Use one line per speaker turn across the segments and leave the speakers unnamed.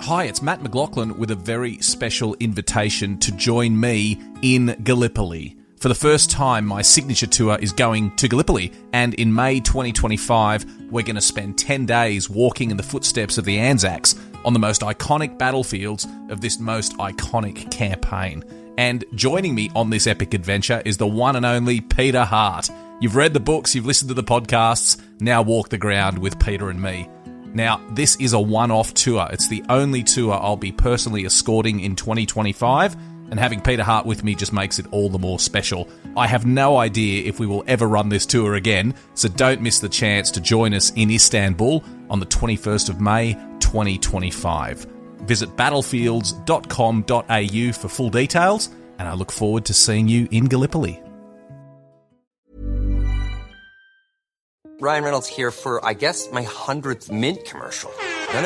Hi, it's Matt McLachlan with a very special invitation to join me in Gallipoli. For the first time, my signature tour is going to Gallipoli, and in May 2025, we're going to spend 10 days walking in the footsteps of the Anzacs on the most iconic battlefields of this most iconic campaign. And joining me on this epic adventure is the one and only Peter Hart. You've read the books, you've listened to the podcasts, now walk the ground with Peter and me. Now, this is a one-off tour. It's the only tour I'll be personally escorting in 2025, and having Peter Hart with me just makes it all the more special. I have no idea if we will ever run this tour again, so don't miss the chance to join us in Istanbul on the 21st of May, 2025. Visit battlefields.com.au for full details, and I look forward to seeing you in Gallipoli.
Ryan Reynolds here for, I guess, my 100th Mint commercial. No,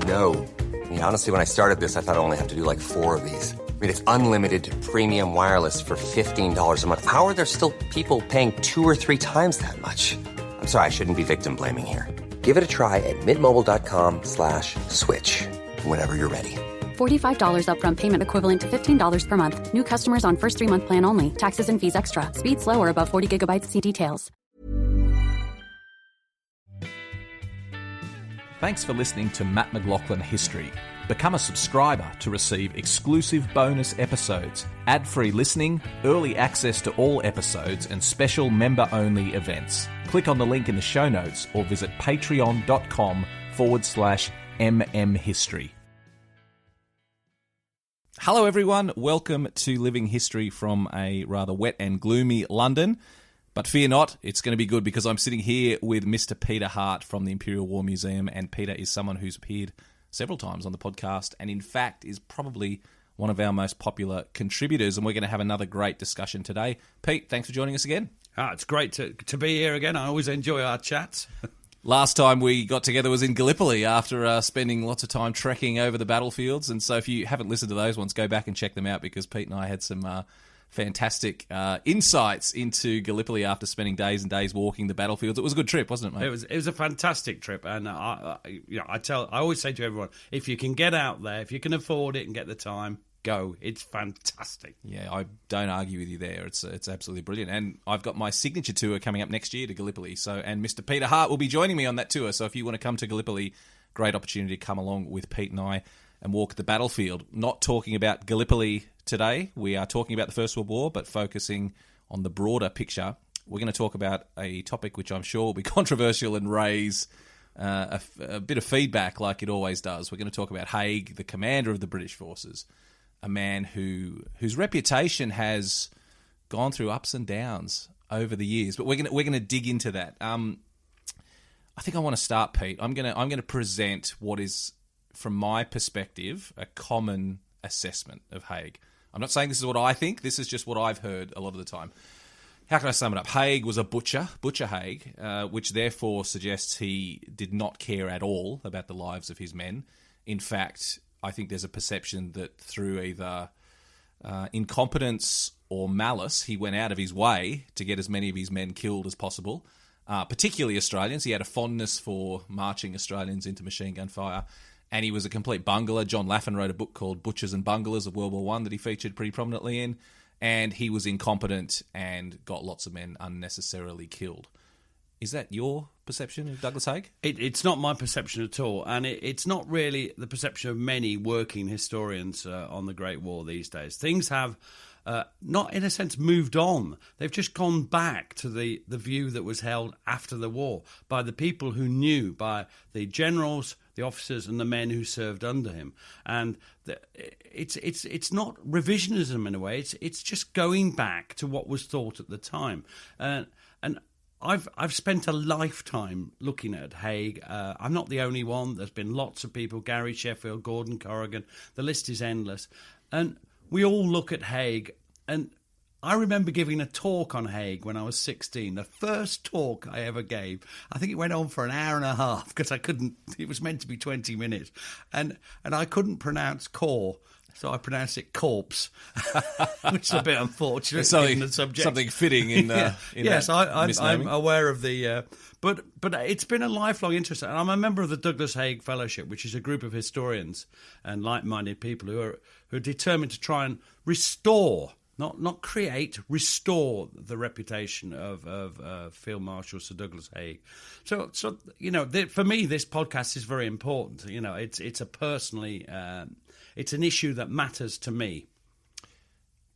don't. I mean, honestly, when I started this, I thought I only have to do like 4 of these. I mean, it's unlimited premium wireless for $15 a month. How are there still people paying 2 or 3 times that much? I'm sorry, I shouldn't be victim blaming here. Give it a try at mintmobile.com/switch. Whenever you're ready.
$45 upfront payment equivalent to $15 per month. New customers on first 3-month plan only. Taxes and fees extra. Speed slower above 40 gigabytes. See details.
Thanks for listening to Matt McLachlan History. Become a subscriber to receive exclusive bonus episodes, ad-free listening, early access to all episodes, and special member-only events. Click on the link in the show notes or visit patreon.com/mmhistory. Hello everyone, welcome to Living History from a rather wet and gloomy London. But fear not, it's going to be good because I'm sitting here with Mr. Peter Hart from the Imperial War Museum, and Peter is someone who's appeared several times on the podcast and in fact is probably one of our most popular contributors, and we're going to have another great discussion today. Pete, thanks for joining us again.
It's great to be here again. I always enjoy our chats.
Last time we got together was in Gallipoli after spending lots of time trekking over the battlefields, and so if you haven't listened to those ones, go back and check them out because Pete and I had some fantastic insights into Gallipoli after spending days and days walking the battlefields. It was a good trip, wasn't it, mate?
It was a fantastic trip, and I always say to everyone, if you can get out there, if you can afford it and get the time, go. It's fantastic.
Yeah, I don't argue with you there. It's absolutely brilliant, and I've got my signature tour coming up next year to Gallipoli. And Mr. Peter Hart will be joining me on that tour. So if you want to come to Gallipoli, great opportunity to come along with Pete and I and walk the battlefield. Not talking about Gallipoli today. We are talking about the First World War, but focusing on the broader picture. We're going to talk about a topic which I'm sure will be controversial and raise a bit of feedback like it always does. We're going to talk about Haig, the commander of the British forces, a man whose reputation has gone through ups and downs over the years. But we're going to dig into that. I think I want to start, Pete. I'm going to present what is, from my perspective, a common assessment of Haig. I'm not saying this is what I think. This is just what I've heard a lot of the time. How can I sum it up? Haig was a Butcher Haig, which therefore suggests he did not care at all about the lives of his men. In fact, I think there's a perception that through either incompetence or malice, he went out of his way to get as many of his men killed as possible, particularly Australians. He had a fondness for marching Australians into machine gun fire. And he was a complete bungler. John Laffan wrote a book called Butchers and Bunglers of World War I that he featured pretty prominently in. And he was incompetent and got lots of men unnecessarily killed. Is that your perception of Douglas Haig?
It's not my perception at all. And it's not really the perception of many working historians on the Great War these days. Things have not, in a sense, moved on. They've just gone back to the view that was held after the war by the people who knew, by the generals, the officers and the men who served under him. And it's not revisionism in a way. It's just going back to what was thought at the time. And I've spent a lifetime looking at Haig. I'm not the only one. There's been lots of people, Gary Sheffield, Gordon Corrigan. The list is endless. And we all look at Haig, and I remember giving a talk on Haig when I was 16, the first talk I ever gave. I think it went on for an hour and a half because it was meant to be 20 minutes. And I couldn't pronounce corps. So I pronounce it corpse, which is a bit unfortunate given the subject.
Something fitting in
yes, I'm
misnaming.
aware of the... but it's been a lifelong interest. And I'm a member of the Douglas Haig Fellowship, which is a group of historians and like-minded people who are determined to try and restore, not create, restore the reputation of Field Marshal Sir Douglas Haig. So for me, this podcast is very important. It's a personally... it's an issue that matters to me.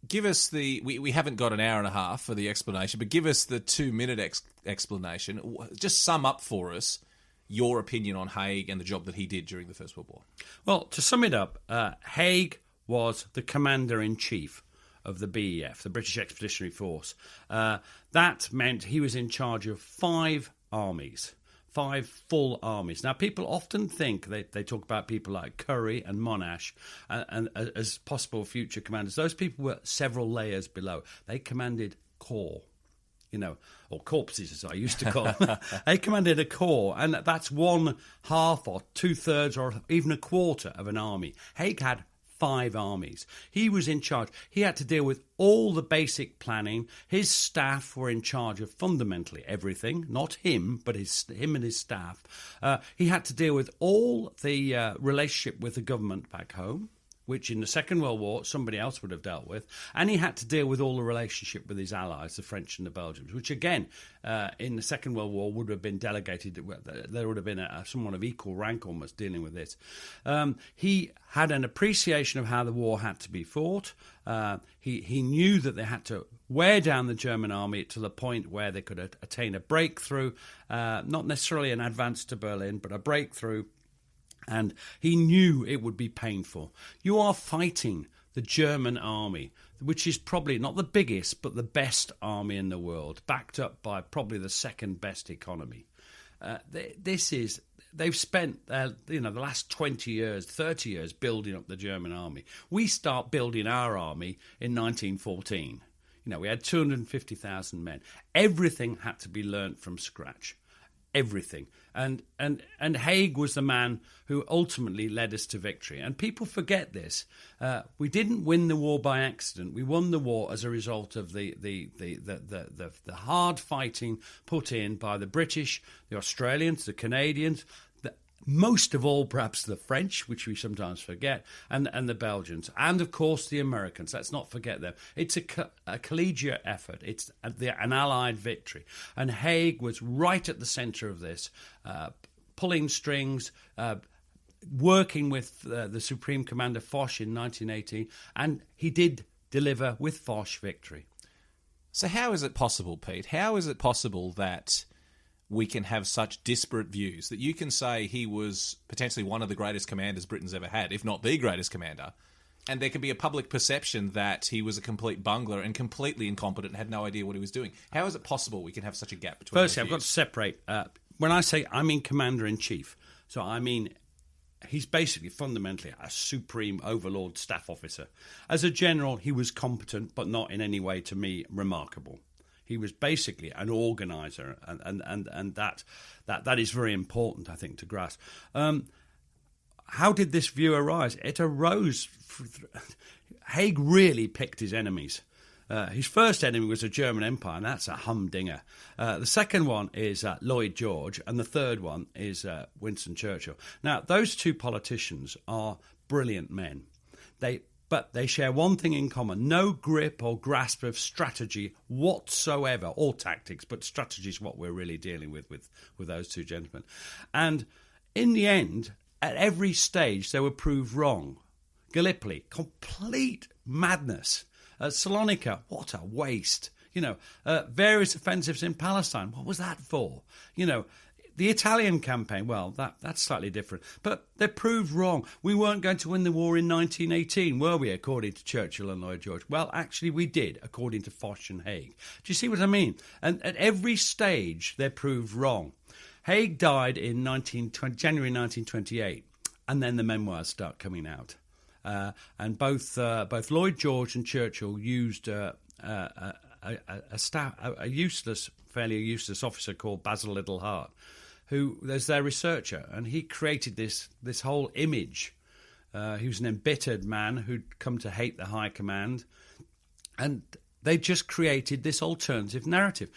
Give us we haven't got an hour and a half for the explanation, but give us the 2-minute explanation. Just sum up for us your opinion on Haig and the job that he did during the First World War.
Well, to sum it up, Haig was the commander-in-chief of the BEF, the British Expeditionary Force. That meant he was in charge of 5 armies. 5 full armies. Now, people often think they talk about people like Curry and Monash and as possible future commanders. Those people were several layers below. They commanded corps, or corpses, as I used to call them. They commanded a corps, and that's 1/2 or 2/3 or even a quarter of an army. Haig had 5 armies. He was in charge. He had to deal with all the basic planning. His staff were in charge of fundamentally everything, not him, but him and his staff. He had to deal with all the relationship with the government back home, which in the Second World War somebody else would have dealt with, and he had to deal with all the relationship with his allies, the French and the Belgians, which again, in the Second World War would have been delegated. There would have been someone of equal rank almost dealing with this. He had an appreciation of how the war had to be fought. He knew that they had to wear down the German army to the point where they could attain a breakthrough, not necessarily an advance to Berlin, but a breakthrough. And he knew it would be painful. You are fighting the German army, which is probably not the biggest, but the best army in the world, backed up by probably the second best economy. They've spent the last 20 years, 30 years building up the German army. We start building our army in 1914. We had 250,000 men. Everything had to be learnt from scratch. Everything. And Haig was the man who ultimately led us to victory. And people forget this. We didn't win the war by accident. We won the war as a result of the hard fighting put in by the British, the Australians, the Canadians, most of all, perhaps the French, which we sometimes forget, and the Belgians, and of course the Americans. Let's not forget them. It's a collegiate effort. It's an Allied victory, and Haig was right at the centre of this, pulling strings, working with the Supreme Commander Foch in 1918, and he did deliver with Foch victory.
So how is it possible, Pete? How is it possible that we can have such disparate views, that you can say he was potentially one of the greatest commanders Britain's ever had, if not the greatest commander, and there can be a public perception that he was a complete bungler and completely incompetent and had no idea what he was doing? How is it possible we can have such a gap between
Firstly, I've got to separate. When I say I mean commander-in-chief, so I mean he's basically fundamentally a supreme overlord staff officer. As a general, he was competent, but not in any way, to me, remarkable. He was basically an organizer, and that is very important, I think, to grasp. How did this view arise? It arose... Haig really picked his enemies. His first enemy was the German Empire, and that's a humdinger. The second one is Lloyd George, and the third one is Winston Churchill. Now, those two politicians are brilliant men. But they share one thing in common: no grip or grasp of strategy whatsoever, or tactics, but strategy is what we're really dealing with those two gentlemen. And in the end, at every stage, they were proved wrong. Gallipoli, complete madness. Salonika, what a waste. Various offensives in Palestine, what was that for? The Italian campaign, well, that's slightly different. But they proved wrong. We weren't going to win the war in 1918, were we, according to Churchill and Lloyd George? Well, actually, we did, according to Foch and Haig. Do you see what I mean? And at every stage, they proved wrong. Haig died in January 1928, and then the memoirs start coming out. And both Lloyd George and Churchill used a fairly useless officer called Basil Little-Hart, who there's their researcher, and he created this whole image He was an embittered man who'd come to hate the high command. And they just created this alternative narrative.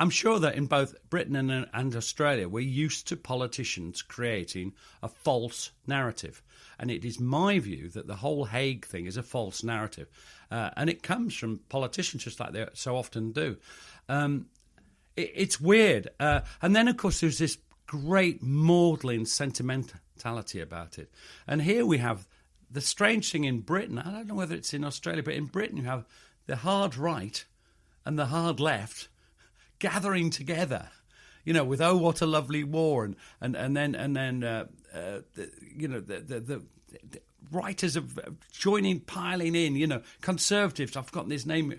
I'm sure that in both Britain and Australia, we're used to politicians creating a false narrative. And it is my view that the whole Haig thing is a false narrative. And it comes from politicians, just like they so often do. It's weird. And then, of course, there's this great maudlin sentimentality about it. And here we have the strange thing in Britain. I don't know whether it's in Australia, but in Britain you have the hard right and the hard left gathering together, with "Oh, what a lovely war," and then the writers of joining, piling in, conservatives, I've forgotten his name,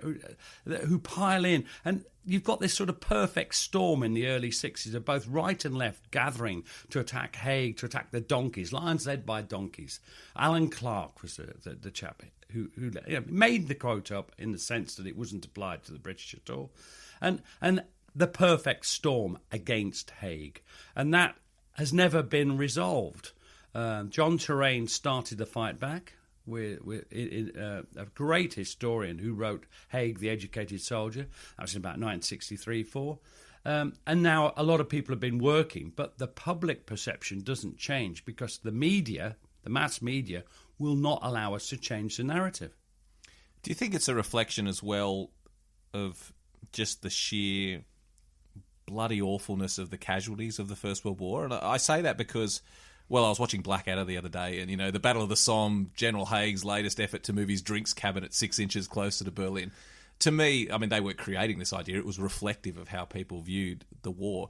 who pile in, and you've got this sort of perfect storm in the early 60s of both right and left gathering to attack Haig, to attack the donkeys, lions led by donkeys. Alan Clark was the chap who made the quote up in the sense that it wasn't applied to the British at all. And the perfect storm against Haig. And that has never been resolved. John Terraine started the fight back with a great historian who wrote Haig, the Educated Soldier. That was in about 1963-4. And now a lot of people have been working, but the public perception doesn't change because the media, the mass media, will not allow us to change the narrative.
Do you think it's a reflection as well of just the sheer bloody awfulness of the casualties of the First World War? And I say that because, well, I was watching Blackadder the other day, and, the Battle of the Somme, General Haig's latest effort to move his drinks cabinet 6 inches closer to Berlin. To me, I mean, they weren't creating this idea. It was reflective of how people viewed the war.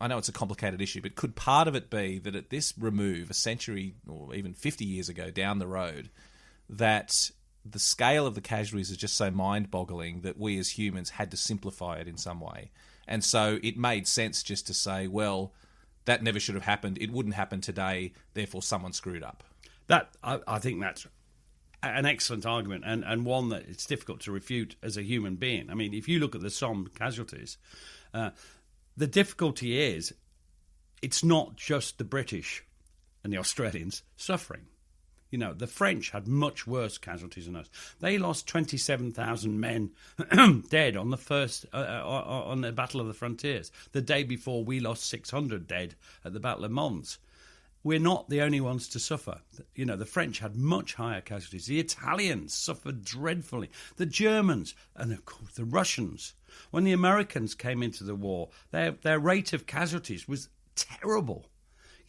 I know it's a complicated issue, but could part of it be that at this remove, a century or even 50 years ago down the road, that the scale of the casualties is just so mind-boggling that we as humans had to simplify it in some way? And so it made sense just to say, well, that never should have happened. It wouldn't happen today. Therefore, someone screwed up.
I think that's an excellent argument and one that it's difficult to refute as a human being. I mean, if you look at the Somme casualties, the difficulty is it's not just the British and the Australians suffering. The French had much worse casualties than us. They lost 27,000 men dead on the first on the Battle of the Frontiers. The day before, we lost 600 dead at the Battle of Mons. We're not the only ones to suffer. The French had much higher casualties. The Italians suffered dreadfully. The Germans and, of course, the Russians. When the Americans came into the war, their rate of casualties was terrible.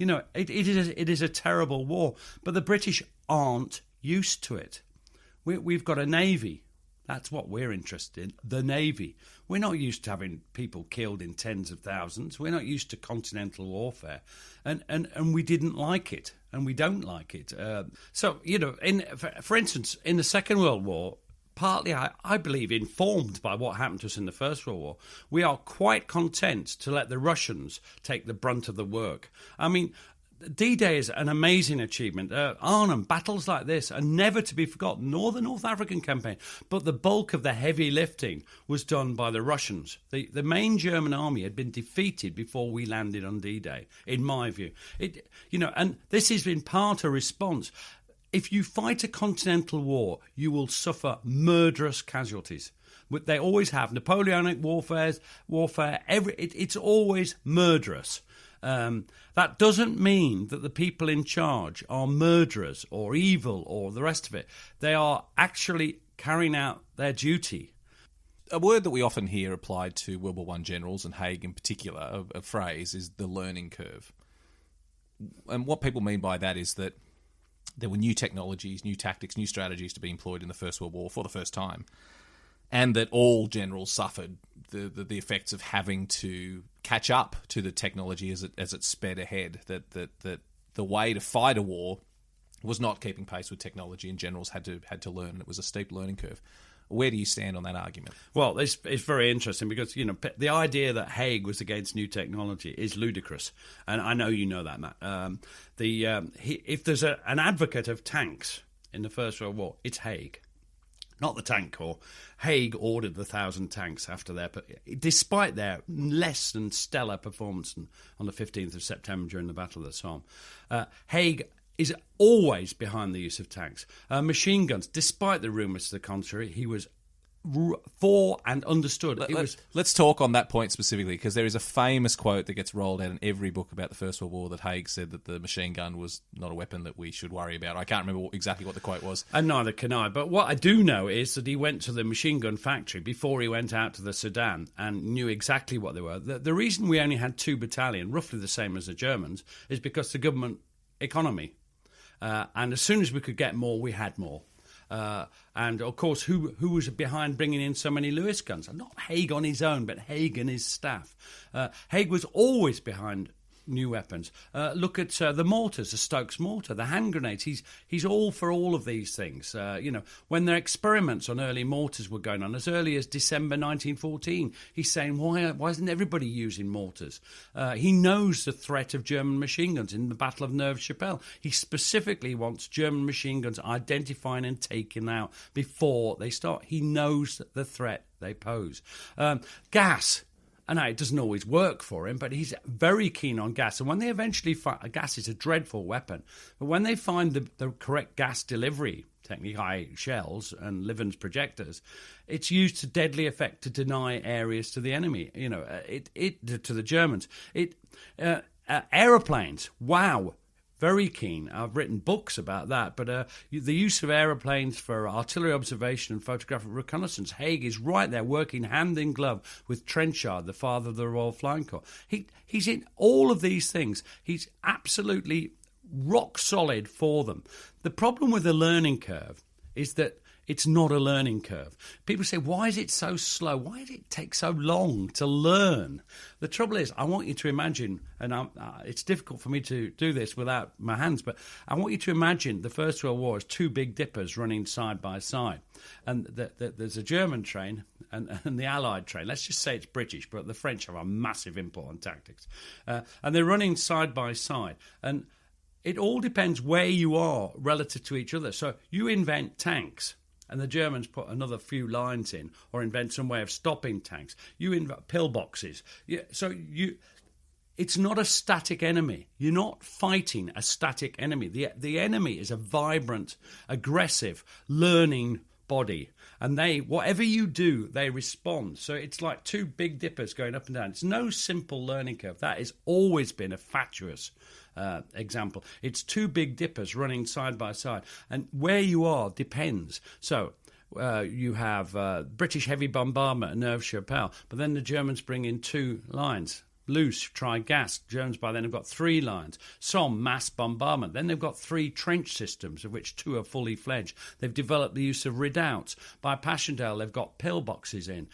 It is a terrible war, but the British aren't used to it. We've got a navy. That's what we're interested in, the navy. We're not used to having people killed in tens of thousands. We're not used to continental warfare, and we didn't like it, and we don't like it. For instance, in the Second World War, partly, I believe, informed by what happened to us in the First World War, we are quite content to let the Russians take the brunt of the work. I mean, D-Day is an amazing achievement. Arnhem, battles like this are never to be forgotten, nor the North African campaign. But the bulk of the heavy lifting was done by the Russians. The main German army had been defeated before we landed on D-Day, in my view. And this has been part of response. If you fight a continental war, you will suffer murderous casualties. They always have. Napoleonic warfare, it's always murderous. That doesn't mean that the people in charge are murderers or evil or the rest of it. They are actually carrying out their duty.
A word that we often hear applied to World War I generals, and Haig in particular, a phrase, is the learning curve. And what people mean by that is that there were new technologies, new tactics, new strategies to be employed in the First World War for the first time, and that all generals suffered the effects of having to catch up to the technology as it sped ahead. That the way to fight a war was not keeping pace with technology, and generals had to learn, and it was a steep learning curve. Where do you stand on that argument? Well,
it's very interesting because, the idea that Haig was against new technology is ludicrous. And I know you know that, Matt. If there's an advocate of tanks in the First World War, it's Haig. Not the tank corps. Haig ordered the 1,000 tanks despite their less than stellar performance on the 15th of September during the Battle of the Somme. Haig is always behind the use of tanks. Machine guns, despite the rumours to the contrary, he was for and understood.
Let's talk on that point specifically, because there is a famous quote that gets rolled out in every book about the First World War that Haig said that the machine gun was not a weapon that we should worry about. I can't remember exactly what the quote was.
And neither can I. But what I do know is that he went to the machine gun factory before he went out to the Sudan and knew exactly what they were. The reason we only had 2 battalions, roughly the same as the Germans, is because the government economy. And as soon as we could get more, we had more. And of course, who was behind bringing in so many Lewis guns? Not Haig on his own, but Haig and his staff. Haig was always behind new weapons. Look at the mortars, the Stokes mortar, the hand grenades. He's all for all of these things. When their experiments on early mortars were going on, as early as December 1914, he's saying, why isn't everybody using mortars? He knows the threat of German machine guns in the Battle of Neuve-Chapelle. He specifically wants German machine guns identified and taken out before they start. He knows the threat they pose. Gas. I know it doesn't always work for him, but he's very keen on gas. And when they eventually find... Gas is a dreadful weapon. But when they find the correct gas delivery technique, i.e. shells and Livens projectors, it's used to deadly effect to deny areas to the enemy, to the Germans. Aeroplanes, wow. Very keen. I've written books about that. But the use of aeroplanes for artillery observation and photographic reconnaissance, Haig is right there working hand in glove with Trenchard, the father of the Royal Flying Corps. He's in all of these things. He's absolutely rock solid for them. The problem with the learning curve is that it's not a learning curve. People say, why is it so slow? Why did it take so long to learn? The trouble is, I want you to imagine, and it's difficult for me to do this without my hands, but I want you to imagine the First World War as 2 big dippers running side by side. And there's a German train and the Allied train. Let's just say it's British, but the French have a massive import on tactics. And they're running side by side. And it all depends where you are relative to each other. So you invent tanks, and the Germans put another few lines in, or invent some way of stopping tanks. You invent pillboxes. It's not a static enemy. You're not fighting a static enemy. The enemy is a vibrant, aggressive, learning body. And whatever you do, they respond. So it's like 2 big dippers going up and down. It's no simple learning curve. That has always been a fatuous example. It's 2 big dippers running side by side. And where you are depends. So you have British heavy bombardment at Neuve-Chapelle, but then the Germans bring in 2 lines. Loose, try gas. Germans by then have got 3 lines. Somme, mass bombardment. Then they've got 3 trench systems, of which 2 are fully fledged. They've developed the use of redoubts. By Passchendaele, they've got pillboxes in.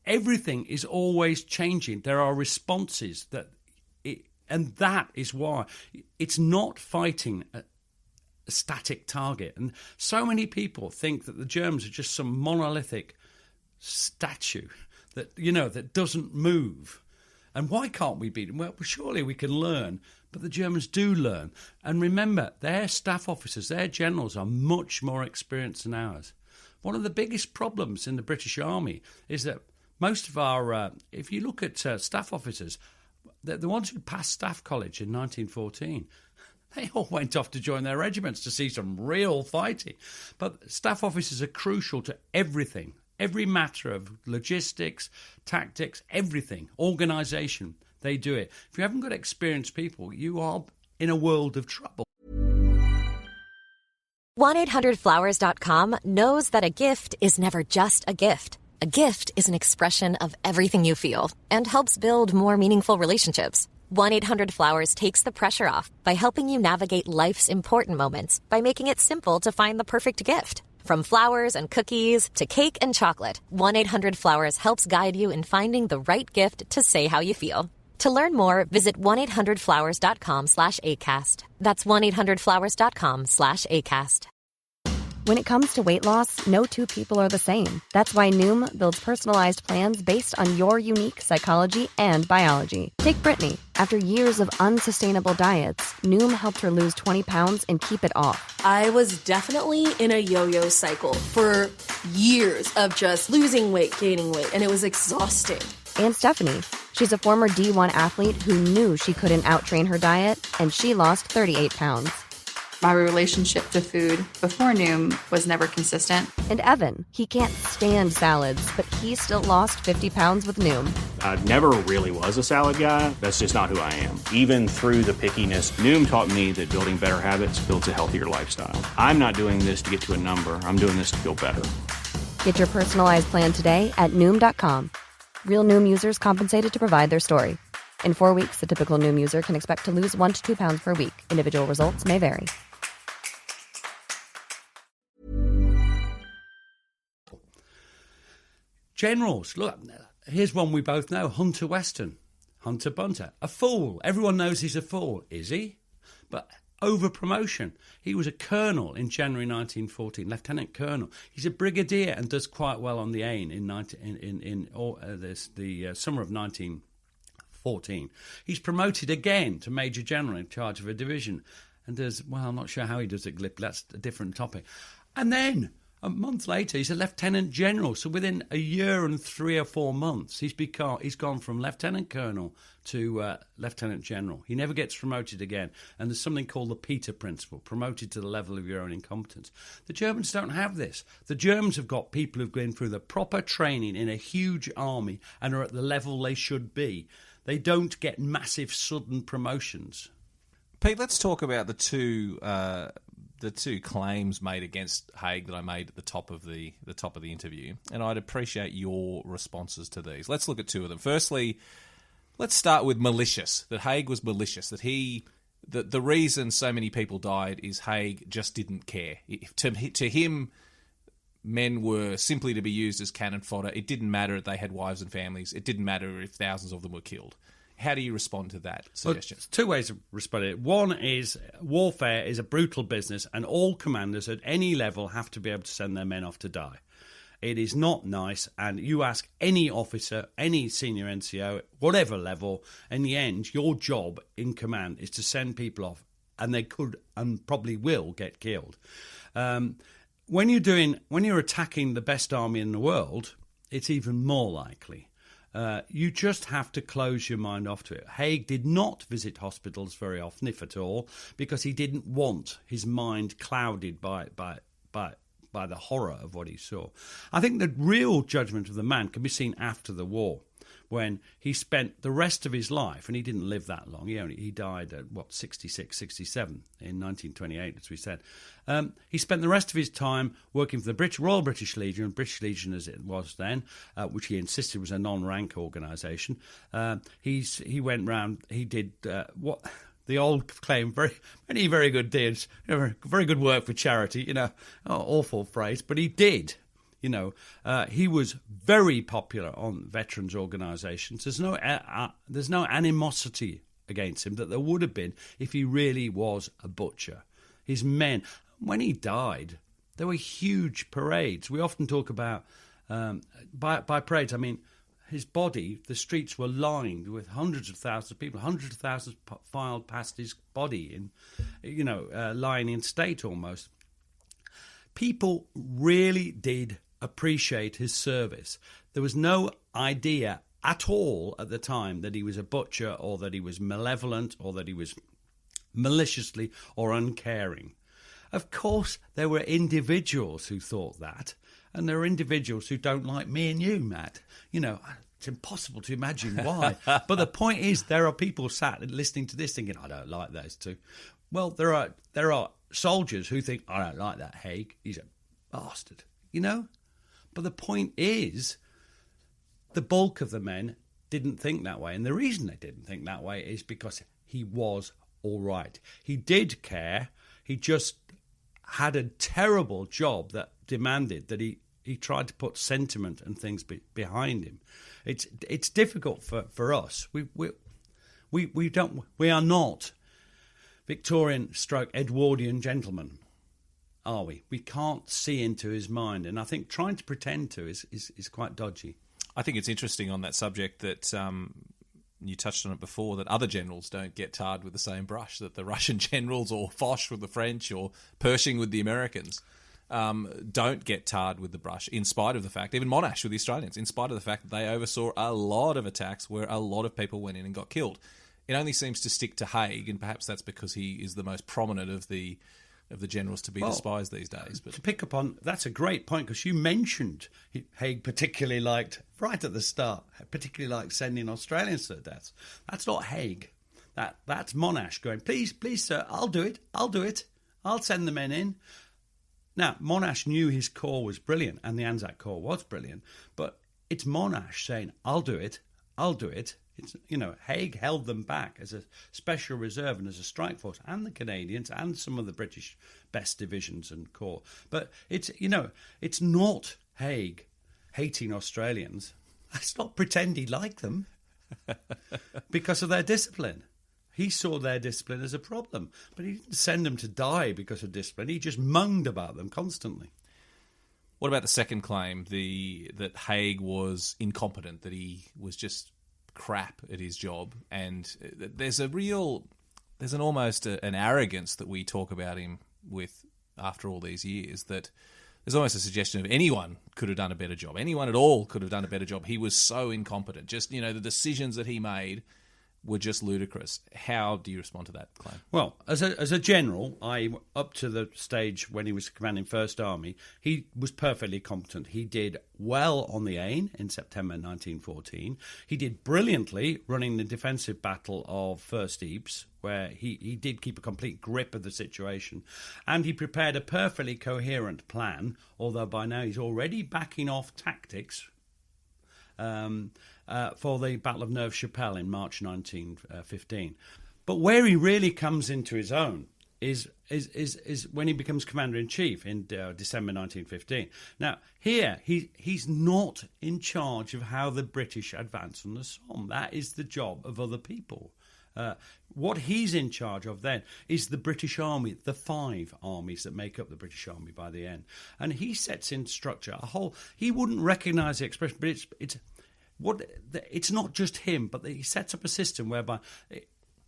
Everything is always changing. There are responses and that is why it's not fighting a static target. And so many people think that the Germans are just some monolithic statue that doesn't move. And why can't we beat them? Well, surely we can learn, but the Germans do learn. And remember, their staff officers, their generals are much more experienced than ours. One of the biggest problems in the British Army is that most of our, if you look at staff officers, the ones who passed staff college in 1914, they all went off to join their regiments to see some real fighting. But staff officers are crucial to everything. Every matter of logistics, tactics, everything, organisation, they do it. If you haven't got experienced people, you are in a world of trouble.
1-800-Flowers.com knows that a gift is never just a gift. A gift is an expression of everything you feel and helps build more meaningful relationships. 1-800-Flowers takes the pressure off by helping you navigate life's important moments by making it simple to find the perfect gift. From flowers and cookies to cake and chocolate, 1-800-Flowers helps guide you in finding the right gift to say how you feel. To learn more, visit 1-800-Flowers.com/ACAST. That's 1-800-Flowers.com/ACAST.
When it comes to weight loss, no 2 people are the same. That's why Noom builds personalized plans based on your unique psychology and biology. Take Brittany. After years of unsustainable diets, Noom helped her lose 20 pounds and keep it off.
I was definitely in a yo-yo cycle for years of just losing weight, gaining weight, and it was exhausting.
And Stephanie. She's a former D1 athlete who knew she couldn't out-train her diet, and she lost 38 pounds.
My relationship to food before Noom was never consistent.
And Evan, he can't stand salads, but he still lost 50 pounds with Noom.
I never really was a salad guy. That's just not who I am. Even through the pickiness, Noom taught me that building better habits builds a healthier lifestyle. I'm not doing this to get to a number. I'm doing this to feel better.
Get your personalized plan today at Noom.com. Real Noom users compensated to provide their story. In 4 weeks, the typical Noom user can expect to lose 1 to 2 pounds per week. Individual results may vary.
Generals, look, here's one we both know, Hunter Weston, Hunter Bunter, a fool. Everyone knows he's a fool, is he? But over promotion. He was a colonel in January 1914, lieutenant colonel. He's a brigadier and does quite well on the Aisne in the summer of 1914. He's promoted again to major general in charge of a division and does, well, I'm not sure how he does at Gallipoli, that's a different topic. And then a month later, he's a lieutenant general. So within a year and 3 or 4 months, he's gone from lieutenant colonel to lieutenant general. He never gets promoted again. And there's something called the Peter principle, promoted to the level of your own incompetence. The Germans don't have this. The Germans have got people who've gone through the proper training in a huge army and are at the level they should be. They don't get massive sudden promotions.
Pete, let's talk about the two claims made against Haig that I made at the top of the interview, and I'd appreciate your responses to these. Let's look at two of them. Firstly, let's start with malicious. That Haig was malicious. That the reason so many people died is Haig just didn't care. To him, men were simply to be used as cannon fodder. It didn't matter if they had wives and families. It didn't matter if thousands of them were killed. How do you respond to that suggestion?
Well, two ways of responding. One is warfare is a brutal business and all commanders at any level have to be able to send their men off to die. It is not nice, and you ask any officer, any senior NCO, whatever level, in the end, your job in command is to send people off, and they could and probably will get killed. When you're attacking the best army in the world, it's even more likely. You just have to close your mind off to it. Haig did not visit hospitals very often, if at all, because he didn't want his mind clouded by the horror of what he saw. I think the real judgment of the man can be seen after the war, when he spent the rest of his life, and he didn't live that long, he died at, 66, 67 in 1928, as we said. He spent the rest of his time working for the Royal British Legion, British Legion as it was then, which he insisted was a non-rank organisation. He went round, he did what the old claim, many very good deeds, very good work for charity, awful phrase, but he did. He was very popular on veterans organisations. There's no animosity against him that there would have been if he really was a butcher. His men, when he died, there were huge parades. We often talk about, by parades, I mean, his body, the streets were lined with hundreds of thousands of people. Hundreds of thousands filed past his body, lying in state almost. People really did appreciate his service. There was no idea at all at the time that he was a butcher or that he was malevolent or that he was maliciously or uncaring. Of course, there were individuals who thought that, and there are individuals who don't like me and you, Matt. It's impossible to imagine why. But the point is, there are people sat listening to this thinking, I don't like those two. Well, there are soldiers who think, I don't like that Haig. He's a bastard, But the point is, the bulk of the men didn't think that way. And the reason they didn't think that way is because he was all right. He did care. He just had a terrible job that demanded that he tried to put sentiment and things behind him. It's difficult for us. We are not Victorian / Edwardian gentlemen, are we? We can't see into his mind, and I think trying to pretend to is quite dodgy.
I think it's interesting on that subject that you touched on it before, that other generals don't get tarred with the same brush, that the Russian generals or Foch with the French or Pershing with the Americans. don't get tarred with the brush, in spite of the fact, even Monash with the Australians, in spite of the fact that they oversaw a lot of attacks where a lot of people went in and got killed. It only seems to stick to Haig, and perhaps that's because he is the most prominent of the generals to be despised these days. But
to pick up on, that's a great point, because you mentioned Haig particularly liked, right at the start, particularly liked sending Australians to their deaths. That's not Haig. That's Monash going, please, sir, I'll do it. I'll send the men in. Now, Monash knew his corps was brilliant, and the Anzac Corps was brilliant, but it's Monash saying, I'll do it. It's, Haig held them back as a special reserve and as a strike force, and the Canadians and some of the British best divisions and corps. But it's not Haig hating Australians. Let's not pretend he liked them because of their discipline. He saw their discipline as a problem, but he didn't send them to die because of discipline. He just munged about them constantly.
What about the second claim, that Haig was incompetent, that he was just crap at his job? And there's almost an arrogance that we talk about him with after all these years, that there's almost a suggestion of anyone could have done a better job. Anyone at all could have done a better job. He was so incompetent. Just, the decisions that he made were just ludicrous. How do you respond to that claim?
Well, as a general, up to the stage when he was commanding First Army, he was perfectly competent. He did well on the Aisne in September 1914. He did brilliantly running the defensive battle of First Ypres, where he did keep a complete grip of the situation. And he prepared a perfectly coherent plan, although by now he's already backing off tactics for the Battle of Neuve-Chapelle in March 1915. But where he really comes into his own is when he becomes Commander-in-Chief in December 1915. Now, here, he's not in charge of how the British advance on the Somme. That is the job of other people. What he's in charge of then is the British Army, the 5 armies that make up the British Army by the end. And he sets in structure a whole... He wouldn't recognise the expression, but it's not just him, but he sets up a system whereby...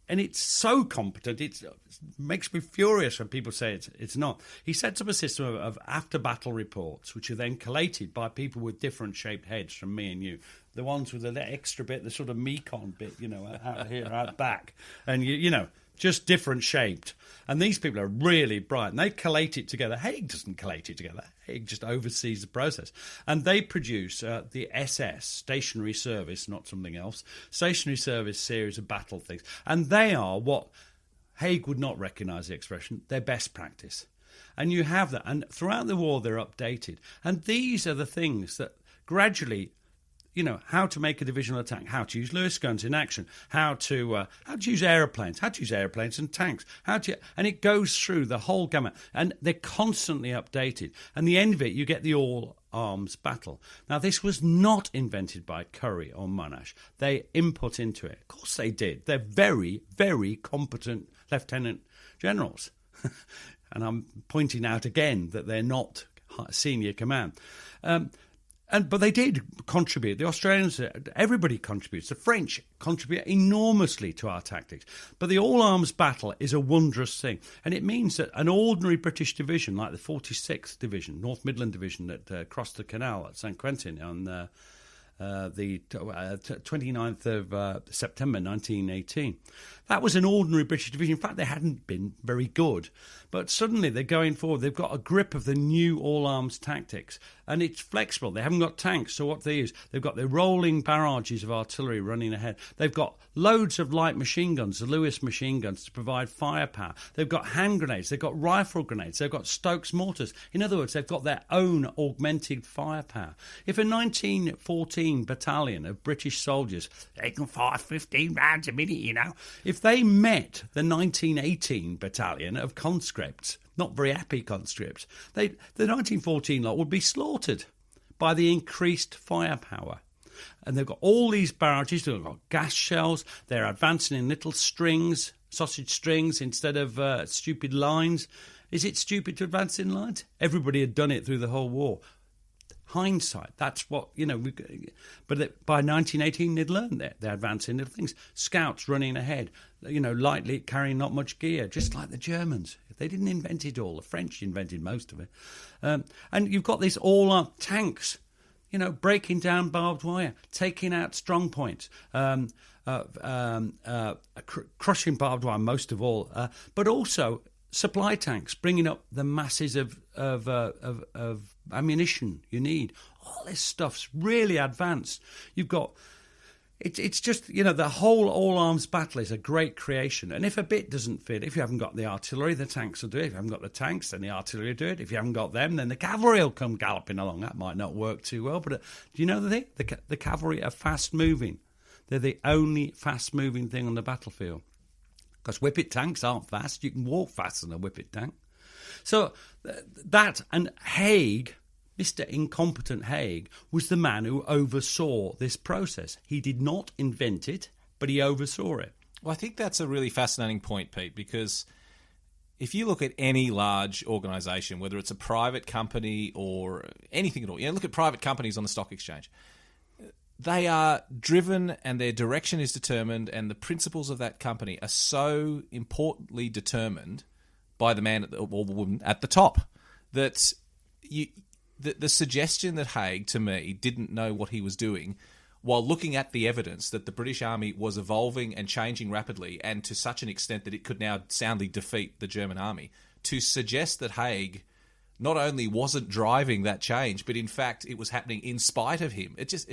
And it's so competent, it makes me furious when people say it's not. He sets up a system of after-battle reports, which are then collated by people with different shaped heads from me and you. The ones with the extra bit, the sort of Mekong bit, out here, out back. And, just different shaped. And these people are really bright, and they collate it together. Haig doesn't collate it together. Haig just oversees the process. And they produce the SS, Stationary Service, not something else, Stationary Service series of battle things. And they are what Haig would not recognise the expression, their best practice. And you have that. And throughout the war, they're updated. And these are the things that gradually... how to make a divisional attack, how to use Lewis guns in action, how to use aeroplanes and tanks, and it goes through the whole gamut, and they're constantly updated. And the end of it, you get the all-arms battle. Now, this was not invented by Currie or Monash. They input into it. Of course they did. They're very, very competent lieutenant generals. And I'm pointing out again that they're not senior command. But they did contribute. The Australians, everybody contributes. The French contribute enormously to our tactics. But the all-arms battle is a wondrous thing. And it means that an ordinary British division, like the 46th Division, North Midland Division that crossed the canal at St. Quentin on the 29th of September 1918. That was an ordinary British division. In fact, they hadn't been very good. But suddenly they're going forward. They've got a grip of the new all-arms tactics. And it's flexible. They haven't got tanks, so what they use? They've got their rolling barrages of artillery running ahead. They've got loads of light machine guns, the Lewis machine guns, to provide firepower. They've got hand grenades. They've got rifle grenades. They've got Stokes mortars. In other words, they've got their own augmented firepower. If a 1914 battalion of British soldiers, they can fire 15 rounds a minute, If they met the 1918 battalion of conscripts, not very happy conscripts, the 1914 lot would be slaughtered by the increased firepower. And they've got all these barrages, they've got gas shells, they're advancing in little strings, sausage strings instead of stupid lines. Is it stupid to advance in lines? Everybody had done it through the whole war. Hindsight, that's what, but by 1918 they'd learned that. They're advancing little things. Scouts running ahead, lightly carrying not much gear, just like the Germans. They didn't invent it all. The French invented most of it. And you've got this all-out tanks, breaking down barbed wire, taking out strong points, crushing barbed wire most of all, but also supply tanks, bringing up the masses of ammunition you need. All this stuff's really advanced. You've got... It's just, the whole all-arms battle is a great creation. And if a bit doesn't fit, if you haven't got the artillery, the tanks will do it. If you haven't got the tanks, then the artillery will do it. If you haven't got them, then the cavalry will come galloping along. That might not work too well. But do you know the thing? The cavalry are fast-moving. They're the only fast-moving thing on the battlefield. Because whippet tanks aren't fast. You can walk faster than a whippet tank. So that, and Haig... Mr. Incompetent Haig was the man who oversaw this process. He did not invent it, but he oversaw it.
Well, I think that's a really fascinating point, Pete, because if you look at any large organisation, whether it's a private company or anything at all, look at private companies on the stock exchange. They are driven and their direction is determined, and the principles of that company are so importantly determined by the man or the woman at the top that the suggestion that Haig, to me, didn't know what he was doing while looking at the evidence that the British Army was evolving and changing rapidly and to such an extent that it could now soundly defeat the German Army, to suggest that Haig not only wasn't driving that change, but in fact it was happening in spite of him. It's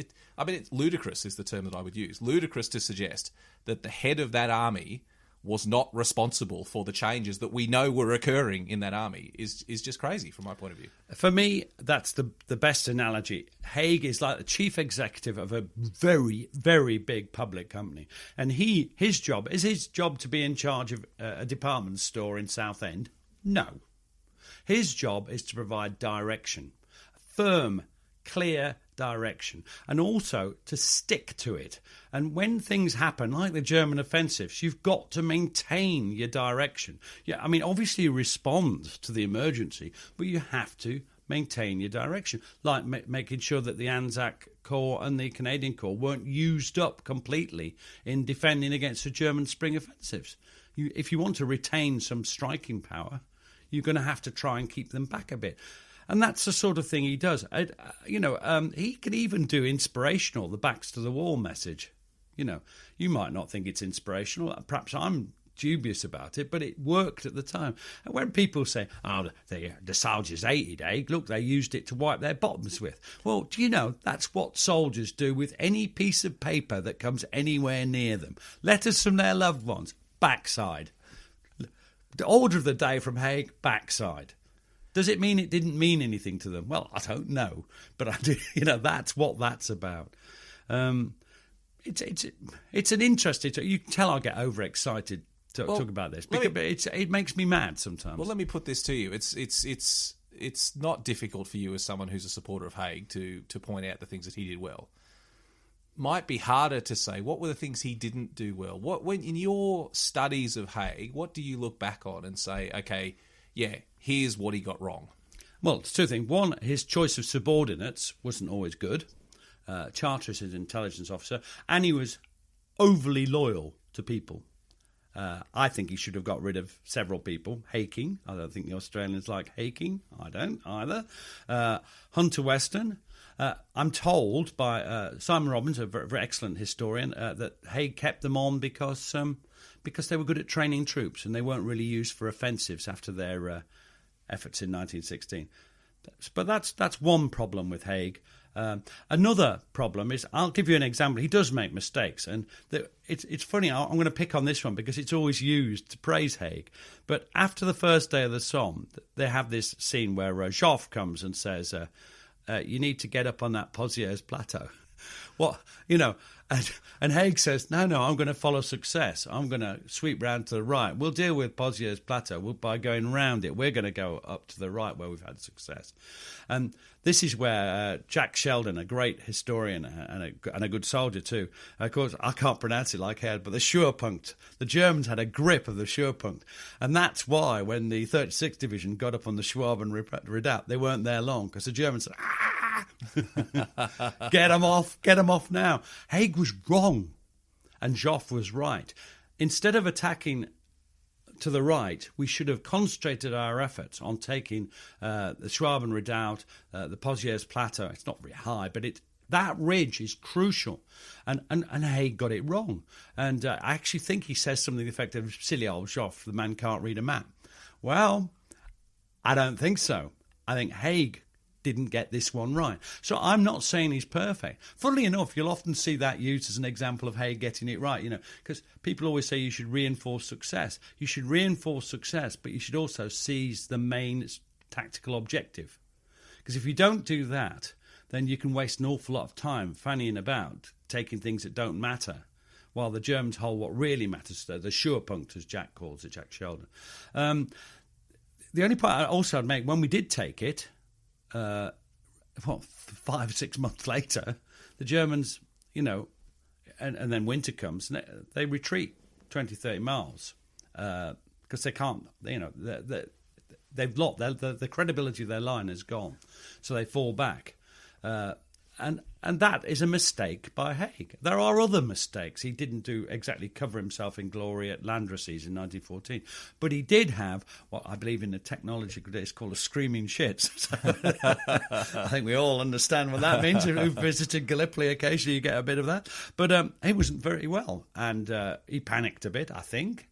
ludicrous is the term that I would use. Ludicrous to suggest that the head of that army was not responsible for the changes that we know were occurring in that army is just crazy from my point of view.
For me, that's the best analogy. Haig is like the chief executive of a very, very big public company. And his job to be in charge of a department store in Southend? No. His job is to provide direction, firm, clear direction, and also to stick to it. And when things happen, like the German offensives, you've got to maintain your direction. Yeah, obviously you respond to the emergency, but you have to maintain your direction, like making sure that the Anzac Corps and the Canadian Corps weren't used up completely in defending against the German spring offensives. If you want to retain some striking power, you're going to have to try and keep them back a bit. And that's the sort of thing he does. He can even do inspirational, the backs to the wall message. You might not think it's inspirational. Perhaps I'm dubious about it, but it worked at the time. And when people say, the soldiers hated Haig, look, they used it to wipe their bottoms with. Well, do you know, that's what soldiers do with any piece of paper that comes anywhere near them. Letters from their loved ones, backside. The order of the day from Haig, backside. Does it mean it didn't mean anything to them? Well, I don't know, but I do. That's what that's about. It's an interesting. You can tell I get overexcited to talk about this because it makes me mad sometimes.
Well, let me put this to you. It's not difficult for you as someone who's a supporter of Haig to point out the things that he did well. Might be harder to say what were the things he didn't do well. When in your studies of Haig, what do you look back on and say, okay, yeah, here's what he got wrong?
Well, it's two things. One, his choice of subordinates wasn't always good. Charteris is an intelligence officer, and he was overly loyal to people. I think he should have got rid of several people. Haking, I don't think the Australians like Haking. I don't either. Hunter Weston. I'm told by Simon Robbins, a very excellent historian, that Haig kept them on because they were good at training troops and they weren't really used for offensives after their efforts in 1916. But that's one problem with Haig. Another problem is, I'll give you an example. He does make mistakes, and it's funny. I'm going to pick on this one because it's always used to praise Haig. But after the first day of the Somme, they have this scene where Joffre comes and says, you need to get up on that Pozieres plateau. And Haig says, no, I'm going to follow success. I'm going to sweep round to the right. We'll deal with Pozieres plateau by going round it. We're going to go up to the right where we've had success. And this is where Jack Sheldon, a great historian and a good soldier too, of course, I can't pronounce it like he had, but the Schwerpunkt, the Germans had a grip of the Schwerpunkt. And that's why when the 36th Division got up on the Schwaben redoubt, they weren't there long because the Germans said, get them off now. Haig was wrong and Joffre was right. Instead of attacking to the right, we should have concentrated our efforts on taking the Schwaben Redoubt, the Pozieres Plateau. It's not very high, but that ridge is crucial. And Haig got it wrong. And I actually think he says something to the effect of, silly old Joff, the man can't read a map. Well, I don't think so. I think Haig didn't get this one right. So I'm not saying he's perfect. Funnily enough, you'll often see that used as an example of Haig getting it right, because people always say you should reinforce success. You should reinforce success, but you should also seize the main tactical objective. Because if you don't do that, then you can waste an awful lot of time fannying about, taking things that don't matter, while the Germans hold what really matters, the Schurpunkt, as Jack calls it, Jack Sheldon. The only point I'd make, when we did take it, 5 or 6 months later, the Germans, and then winter comes, and they retreat 20, 30 miles because they can't, they've lost, the credibility of their line is gone. So they fall back. And that is a mistake by Haig. There are other mistakes. He didn't exactly cover himself in glory at Landrecies in 1914. But he did have what I believe in the technology is called a screaming shit. So I think we all understand what that means. If you've visited Gallipoli occasionally, you get a bit of that. But he wasn't very well. And he panicked a bit, I think.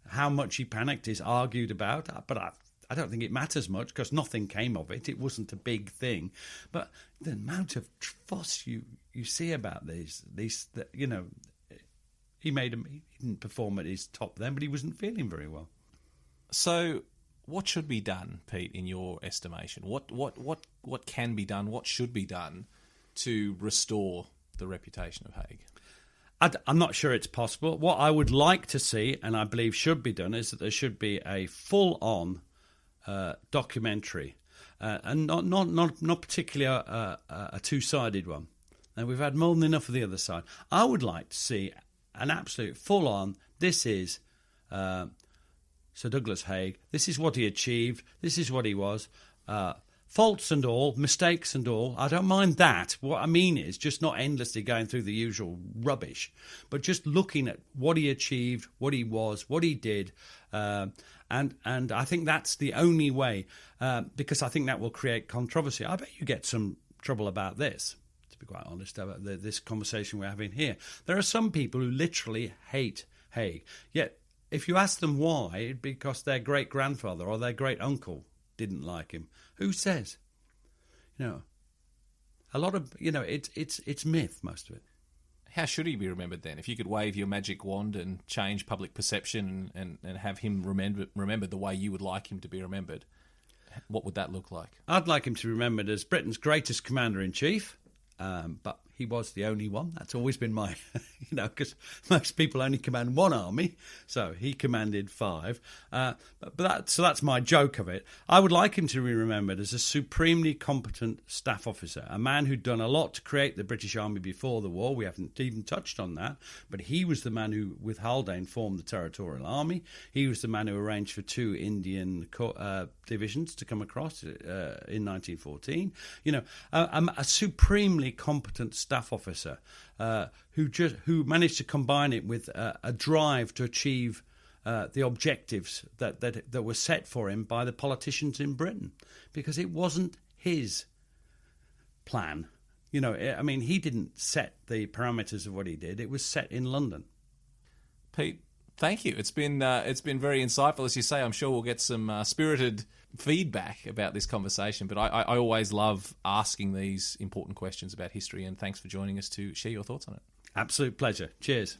How much he panicked is argued about. But I don't think it matters much because nothing came of it. It wasn't a big thing. But the amount of fuss you see about these, he didn't perform at his top then, but he wasn't feeling very well.
So what should be done, Pete, in your estimation? What can be done? What should be done to restore the reputation of Haig?
I'm not sure it's possible. What I would like to see, and I believe should be done, is that there should be a full-on documentary, and not particularly a two-sided one. Now, we've had more than enough of the other side. I would like to see an absolute full-on, this is Sir Douglas Haig, this is what he achieved, this is what he was, faults and all, mistakes and all. I don't mind that. What I mean is just not endlessly going through the usual rubbish, but just looking at what he achieved, what he was, what he did, and I think that's the only way, because I think that will create controversy. I bet you get some trouble about this, to be quite honest, about this conversation we're having here. There are some people who literally hate Haig, yet if you ask them why, it's because their great-grandfather or their great-uncle didn't like him. Who says? A lot of, it's myth, most of it.
How should he be remembered then? If you could wave your magic wand and change public perception and have him remembered the way you would like him to be remembered, what would that look like?
I'd like him to be remembered as Britain's greatest commander-in-chief, but he was the only one. That's always been my, because most people only command one army, so he commanded 5. So that's my joke of it. I would like him to be remembered as a supremely competent staff officer, a man who'd done a lot to create the British Army before the war. We haven't even touched on that, but he was the man who, with Haldane, formed the Territorial Army. He was the man who arranged for 2 Indian divisions to come across in 1914. A supremely competent staff officer who managed to combine it with a drive to achieve the objectives that were set for him by the politicians in Britain, because it wasn't his plan. He didn't set the parameters of what he did. It was set in London.
Pete, thank you. It's been very insightful, as you say. I'm sure we'll get some spirited feedback about this conversation, but I always love asking these important questions about history, and thanks for joining us to share your thoughts on it.
Absolute pleasure. Cheers.